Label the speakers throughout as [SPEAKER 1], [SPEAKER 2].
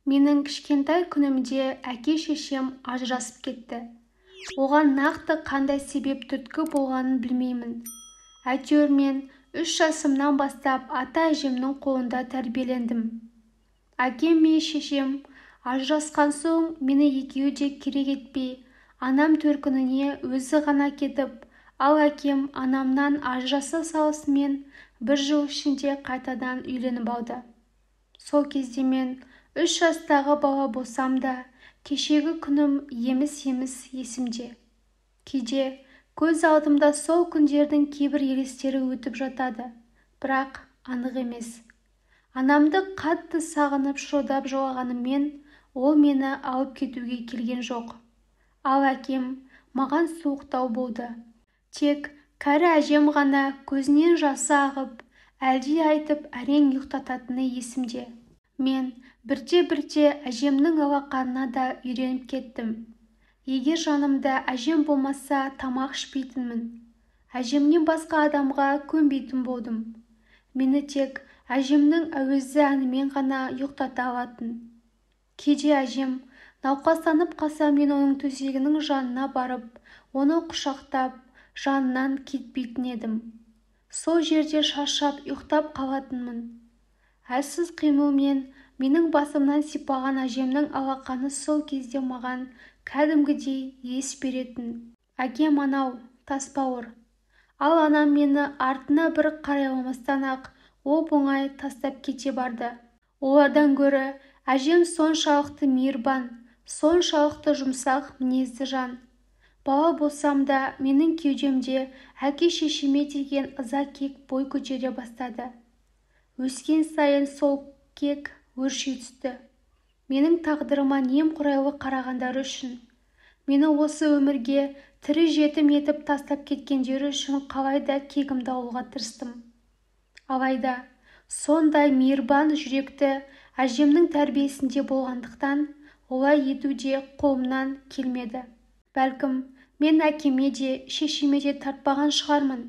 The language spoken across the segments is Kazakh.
[SPEAKER 1] Менің кішкентай күнімде әке-шешем ажырасып кетті. Оған нақты қандай себеп түрткі болғанын білмеймін. Әйтеуір мен 3 жасымнан бастап ата-әжемнің қолында тәрбиелендім. Әкем мен шешем ажырасқан соң мені екеуі де керек етпей, анам төркініне өзі ғана кетіп, ал әкем анамнан ажыраса салысымен 1 жыл ішінде қайтадан үйленіп алды. Сол кезде мен 3 жастағы бала болсам да, кешегі күнім еміс-еміс есімде. Кейде көз алдымда сол күндердің кейбір елестері өтіп жатады, бірақ анық емес. Анамды қатты сағынып шырылдап жылағаныммен, ол мені алып кетуге келген жоқ. Ал әкем маған суықтау болды. Тек кәрі әжем ғана көзінен жасы ағып, әлди айтып әрең ұйықтататыны есімде. Мен бірте-бірте әжемнің алақанына да үйреніп кеттім. Егер жанымда әжем болмаса тамақ ішпейтінмін. Әжемнен басқа адамға көнбейтін болдым. Мені тек әжемнің әуезді әнімен ғана ұйықтата алатын. Кейде әжем науқастанып қалса, мен оның төсегінің жанына барып, оны құшақтап, жанынан кетпейтін едім. Сол жерде шаршап ұйықтап қалатынмын. Әлсіз қимылмен менің басымнан сипаған әжемнің алақаны сол кезде маған кәдімгідей ес беретін. Әкем анау, тасбауыр. Ал анам мені артына бір қарайламастан-ақ оп-оңай тастап кете барды. Олардан гөрі әжем соншалықты мейірбан, соншалықты жұмсақ мінезді жан. Бала болсам да, менің кеудемде әке-шешеме деген ыза кек бой көтере бастады. Өскен сайын сол кек өрши түсті. Менің тағдырыма немқұрайлы қарағандары үшін, мені осы өмірге тірі жетім етіп тастап кеткендері үшін қалайда кегімді алуға тырыстым. Алайда сондай мейірбан жүректі әжемнің тәрбиесінде болғандықтан, олай ету де қолымнан келмеді. Бәлкім, мен әкеме де, шешеме де тартпаған шығармын.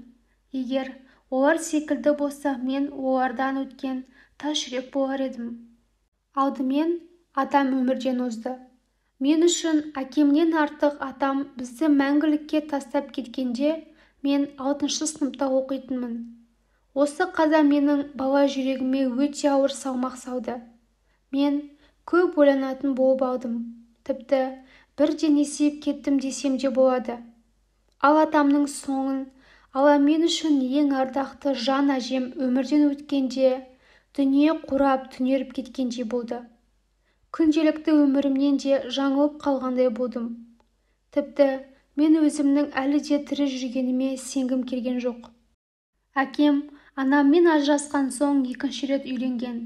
[SPEAKER 1] Егер олар секілді болса, мен олардан өткен тас жүрек болар едім. Алдымен атам өмірден озды. Мен үшін әкемнен артық атам бізді мәңгілікке тастап кеткенде, мен 6-шы сыныпта оқитынмын. Осы қаза менің бала жүрегіме өте ауыр салмақ салды. Мен көп ойланатын болып алдым. Тіпті бірден есейіп кеттім десем де болады. Ал атамның соңын, ала мен үшін ең ардақты жан әжем өмірден өткенде, дүние қурап түнеріп кеткендей болды. Күнделікті өмірімнен де жаңылып қалғандай болдым. Тіпті мен өзімнің әлі де тірі жүргеніме сенгім келген жоқ. Әкем анаммен ажырасқан соң 2-ші рет үйленген.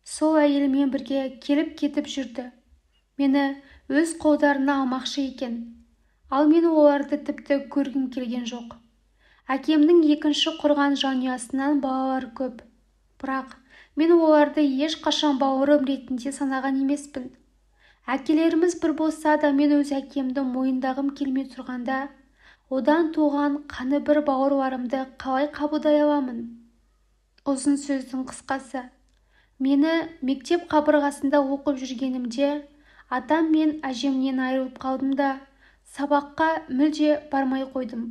[SPEAKER 1] Сол әйелімен бірге келіп-кетіп жүрді. Мені өз қолдарына алмақшы екен. Ал мен оларды тіпті көргім келген жоқ. Әкемнің 2-ші құрған жанұясынан балалар көп. Бірақ мен оларды ешқашан бауырым ретінде санаған емеспін. Әкелеріміз бір болса да, мен өз әкемді мойындағым келмей тұрғанда, одан туған қаны бір бауырларымды қалай қабылдай аламын? Ұзын сөздің қысқасы, мені мектеп қабырғасында оқып жүргенімде, атам мен әжемнен айырылып қалдым да, сабаққа мүлде бармай қойдым.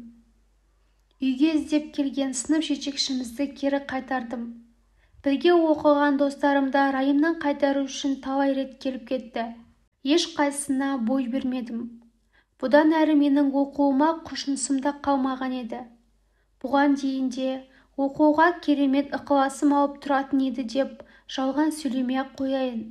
[SPEAKER 1] Үйге іздеп келген сынып жетекшімізді кері қайтардым. Бірге оқыған достарым да райымнан қайтару үшін талай рет келіп кетті. Ешқайсысына бой бермедім. Бұдан әрі менің оқуыма құлшынысым да қалмаған еді. Бұған дейін де оқуға керемет ықыласым алып тұратын еді деп жалған сөйлемей-ақ қояйын.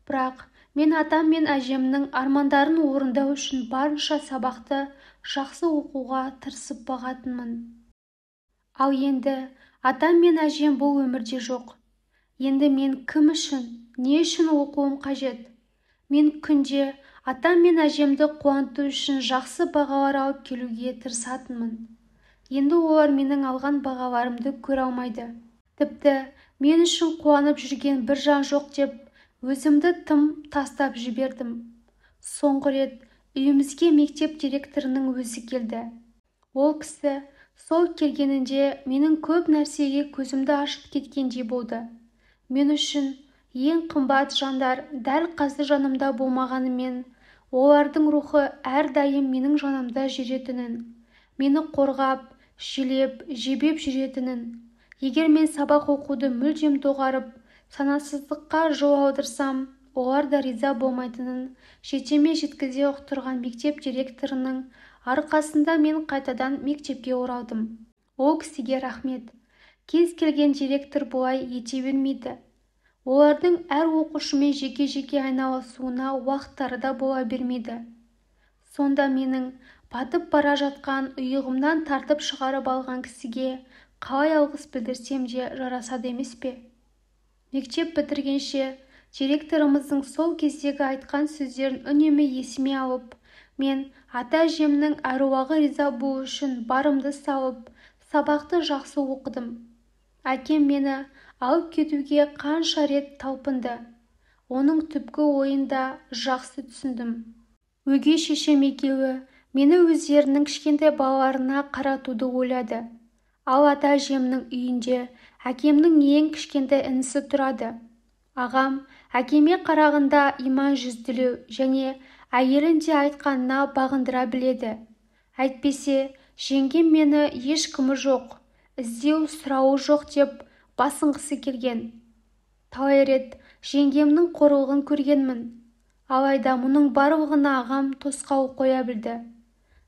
[SPEAKER 1] Бірақ мен атам мен әжемнің армандарын орындау үшін барынша сабақты жақсы оқуға тырысып бағатынмын. Ал енді атам мен әжем бұл өмірде жоқ. Енді мен кім үшін, не үшін оқуым қажет? Мен күнде атам мен әжемді қуанту үшін жақсы бағалар алып келуге тырысатынмын. Енді олар менің алған бағаларымды көре алмайды. Тіпті мен үшін қуанып жүрген бір жан жоқ деп өзімді тым тастап жібердім. Соңғы рет үйімізге мектеп директорының өзі келді. Ол кісі сол келгенінде менің көп нәрсеге көзімді ашып кеткендей болды. Мен үшін ең қымбат жандар дәл қазір жанымда болмағанымен, олардың рухы әрдайым менің жанымда жүретінін, мені қорғап, желеп, жебеп жүретінін, егер мен сабақ оқуды мүлдем доғарып, санасыздыққа жол алдырсам, олар да риза болмайтынын жетеме жеткізе ұқтырған мектеп директорының арқасында мен қайтадан мектепке оралдым. Ол кісіге рахмет. Кез келген директор бұлай ете бермейді. Олардың әр оқушымен жеке-жеке айналысуына уақыттары да бола бермейді. Сонда менің батып бара жатқан иығымнан тартып шығарып алған кісіге қалай алғыс білдірсем де жарасады емес пе? Мектеп бітіргенше директорымыздың сол кездегі айтқан сөздерін үнемі есіме алып, мен ата-әжемнің әруағы риза болу үшін барымды салып, сабақты жақсы оқыдым. Әкем мені алып кетуге қанша рет талпынды. Оның түпкі ойында жақсы түсіндім. Өгей шешем екеуі мені өздерінің кішкентай балаларына қаратуды ойлады. Ал ата-әжемнің үйінде әкемнің ең кішкентай інісі тұрады. Ағам әкеме қарағанда иман жүзділеу және әйелінде айтқанына бағындыра біледі. Әйтпесе, жеңгем мені ешкімі жоқ, іздеу сұрауы жоқ деп басынғысы келген. Талай рет жеңгемнің қорлығын көргенмін. Алайда мұның барлығына ағам тосқауыл қоя білді.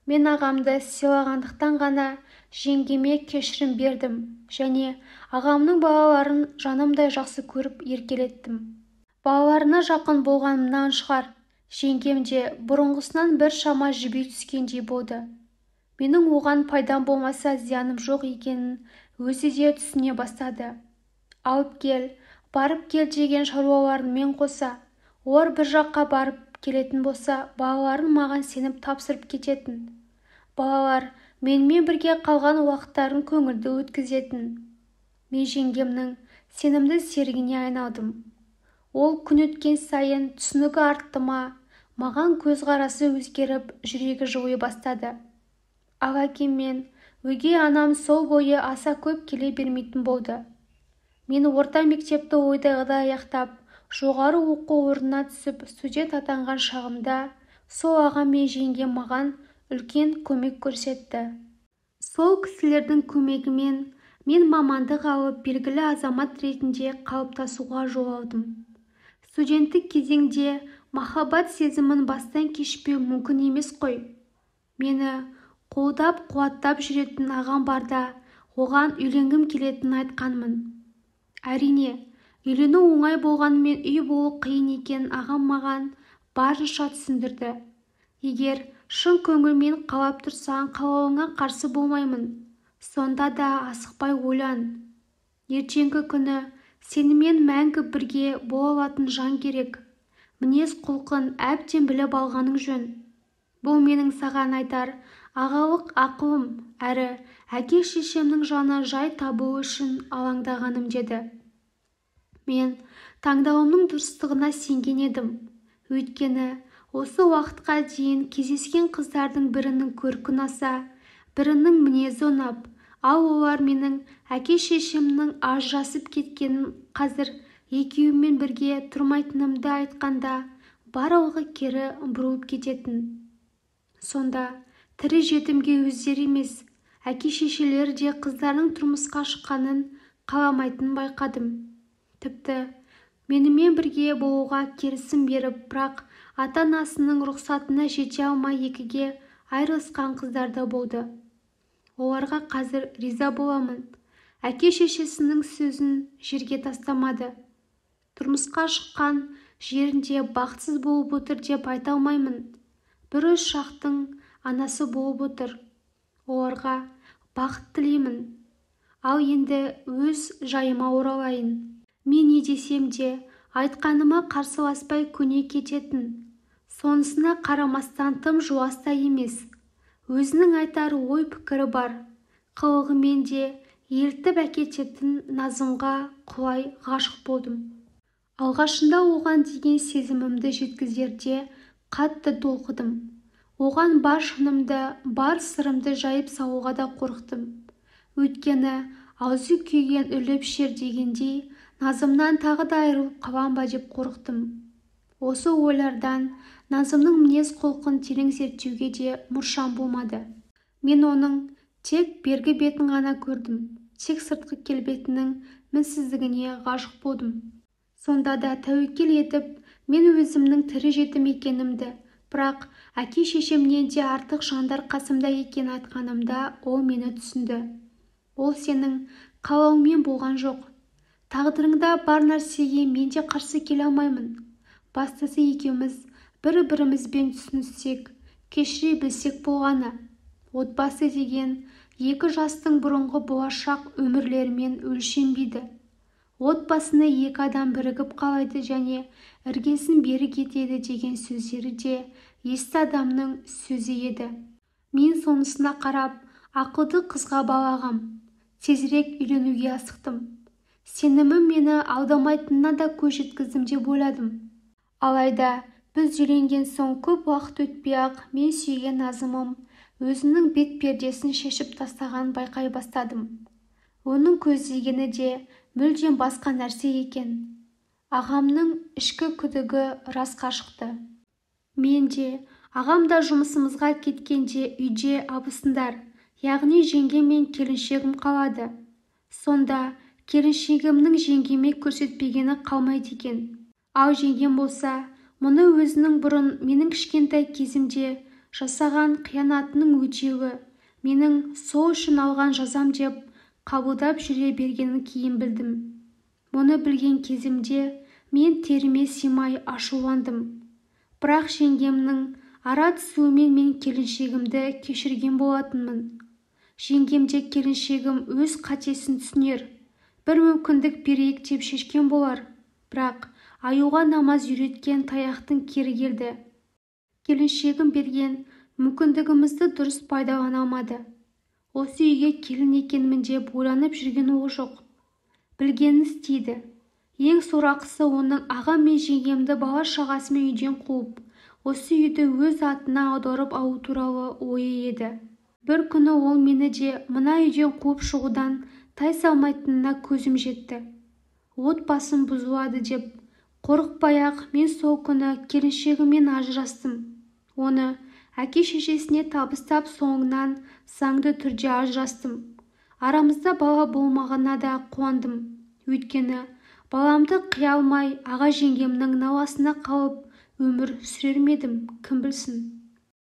[SPEAKER 1] Мен ағамды сыйлағандықтан ғана жеңгеме кешірім бердім және ағамның балаларын жанымдай жақсы көріп еркелеттім. Балаларына жақын болғанымнан шығар, жеңгем де бұрынғысынан бір шама жіби түскендей болды. Менің оған пайдам болмаса зияным жоқ екенін өзі де түсіне бастады. Алып кел, барып кел деген шаруаларымен қоса, олар бір жаққа барып келетін болса, балаларын маған сеніп тапсырып кететін. Балалар менімен бірге қалған уақыттарын көңілді өткізетін. Мен жеңгемнің сенімді серігіне айналдым. Ол күн өткен сайын түсінігі артты ма, маған көзқарасы өзгеріп, жүрегі жыли бастады. Ал әкем мен өгей анам сол бойы аса көп келе бермейтін болды. Мен орта мектепті ойдағыдай аяқтап, жоғары оқу орнына түсіп, студент атанған шағымда сол ағам мен жеңгем маған үлкен көмек көрсетті. Сол кісілердің көмегімен мен мамандық алып, белгілі азамат ретінде қалыптасуға жол алдым. Студенттік кезеңде махаббат сезімін бастан кешпеу мүмкін емес қой. Мені қолдап, қуаттап жүретін ағам барда, оған үйленгім келетінін айтқанмын. Әрине, үйлену оңай болғанымен үй болу қиын екенін ағам маған барынша түсіндірді. Егер шын көңілмен қалап тұрсаң, қалауыңа қарсы болмаймын. Сонда да асықпай ойлан. Ертеңгі күні сенімен мәңгі бірге бола алатын жан керек. Мінез құлқын әбден біліп алғаның жөн. Бұл менің саған айтар ағалық ақылым, әрі әке-шешемнің жаны жай табуы үшін алаңдағаным деді. Мен таңдауымның дұрыстығына сенген едім. Өйткені осы уақытқа дейін кездескен қыздардың бірінің көркі ұнаса, бірінің мінезі ұнап, ал олар менің әке-шешемнің ажырасып кеткенін, қазір екеуімен бірге тұрмайтынымды айтқанда, барлығы кері бұрылып кететін. Сонда тірі жетімге өздері емес, әке-шешелері де қыздарының тұрмысқа шыққанын қаламайтынын байқадым. Тіпті менімен бірге болуға келісім беріп, бірақ ата-анасының рұқсатына жете алмай екіге айырылысқан қыздар да болды. Оларға қазір риза боламын. Әке-шешесінің сөзін жерге тастамады. Тұрмысқа шыққан жерінде бақытсыз болып отыр деп айта алмаймын. Бір шақтың анасы болып отыр. Оларға бақыт тілеймін. Ал енді өз жайыма оралайын. Мен не десем де айтқаныма қарсыласпай көне кететін. Сонысына қарамастан тым жуас та емес. Өзінің айтар ой пікірі бар. Қылығымен де елтіп әкететін Назымға құлай ғашық болдым. Алғашында оған деген сезімімді жеткізерде қатты толқыдым. Оған бар шынымды, бар сырымды жайып салуға да қорықтым. Өйткені аузы күйген үліп шер дегендей, Назымнан тағы да айырылып қалам ба деп қорықтым. Осы ойлардан Назымның мінез-құлқын терең зерттеуге де мұршам болмады. Мен оның тек бергі бетін ғана көрдім, тек сыртқы келбетінің мінсіздігіне ғашық болдым. Сонда да тәуекел етіп, мен өзімнің тірі жетім екенімді, бірақ әке-шешемнен де артық жандар қасымда екен айтқанымда ол мені түсінді. Ол сенің қалауыңмен болған жоқ. Тағдырыңда бар нәрсеге мен де қарсы келе алмаймын. Бастысы екеуміз бір-бірімізбен түсінсек, кешіре білсек болғаны. Отбасы деген екі жастың бұрынғы болашақ өмірлерімен өлшенбейді. Отбасыны екі адам бірігіп қалайды және іргесін берік етеді деген сөздері де есті адамның сөзі еді. Мен сонысына қарап, ақылды қызға балағам. Тезірек үйленуге асықтым. Сенімім мені алдамайтынына да көз жеткіздім деп ойладым. Алайда біз үйленген соң көп уақыт өтпей-ақ мен сүйген Назымым өзінің бет-пердесін шешіп тастаған байқай бастадым. Оның көздегені де мүлдем басқа нәрсе екен. Ағамның ішкі күдігі расқа шықты. Мен де, ағам да жұмысымызға кеткенде үйде абысындар, яғни жеңгем мен келіншегім қалады. Сонда келіншегімнің жеңгеме көрсетпегені қалмайды екен. Ал жеңгем болса, мұны өзінің бұрын менің кішкентай кезімде жасаған қиянатының өтеуі, менің сол үшін алған жазам деп қабылдап жүре бергенін кейін білдім. Мұны білген кезімде мен теріме симай ашуландым. Бірақ жеңгемнің ара түсуімен мен келіншегімді кешірген болатынмын. Жеңгемде келіншегім өз қатесін түсінер, бір мүмкіндік берейік деп шешкен болар. Бірақ аюға намаз үйреткен таяқтың кері келді. Келіншегім берген мүмкіндігімізді дұрыс пайдалана алмады. Осы үйге келін екенмін деп ойланып жүрген ол жоқ. Білгенін істейді. Ең сорақысы оның ағам мен жеңгемді бала-шағасымен үйден қуып, осы үйді өз атына аударып алу туралы ойы еді. Бір күні ол мені де мына үйден қуып шығудан тайсалмайтынына көзім жетті. Отбасым бұзылады деп қорықпай-ақ мен сол күні келіншегіммен ажырастым. Оны әке-шешесіне табыстап соңынан заңды түрде ажырастым. Арамызда бала болмағына да қуандым. Өйткені баламды қия алмай аға жеңгемнің наласына қалып өмір сүрер ме едім, кім білсін.